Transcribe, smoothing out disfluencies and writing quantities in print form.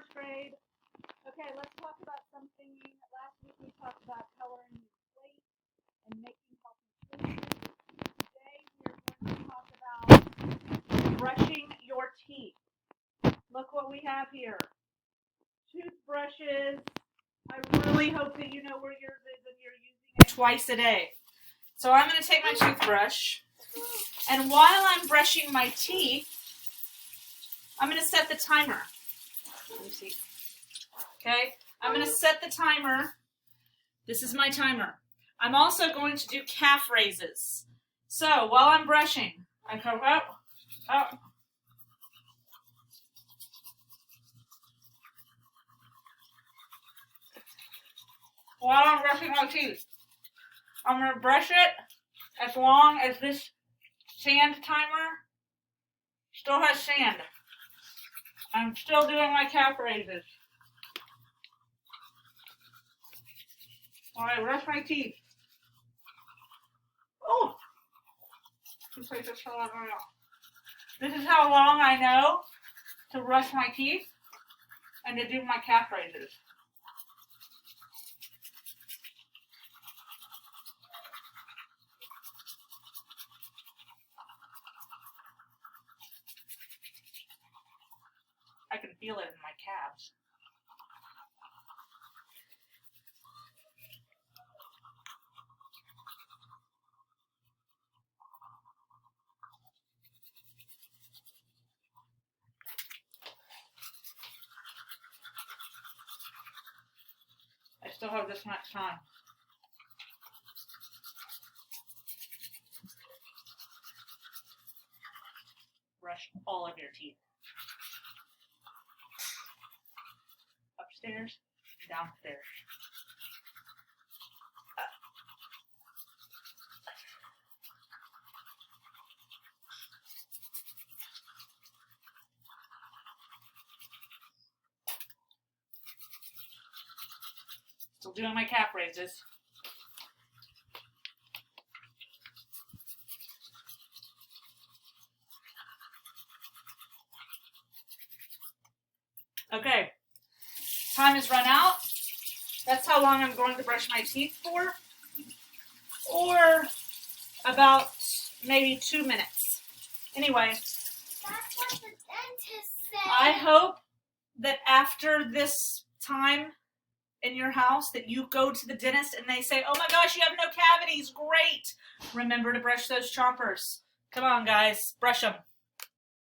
first grade. Okay, let's talk about something. Last week we talked about coloring your plate and making healthy choices. Today we are going to talk about brushing your teeth. Look what we have here. Toothbrushes. I really hope that you know where yours is and you're using it twice a day. So I'm going to take my toothbrush, and while I'm brushing my teeth, I'm going to set the timer. Let me see. Okay, I'm going to set the timer. This is my timer. I'm also going to do calf raises. So while I'm brushing, I go up, up. While I'm brushing my teeth, I'm going to brush it as long as this sand timer still has sand. I'm still doing my calf raises. While I brush my teeth. Oh! This is how long I know to brush my teeth and to do my calf raises. I can feel it in my calves. I still have this much time. Brush all of your teeth. Upstairs, downstairs. Still doing my calf raises. Okay, time has run out. That's how long I'm going to brush my teeth for. Or about maybe 2 minutes. Anyway. That's what the dentist said. I hope that after this time in your house that you go to the dentist and they say, oh my gosh, you have no cavities, great. Remember to brush those chompers. Come on guys, brush them.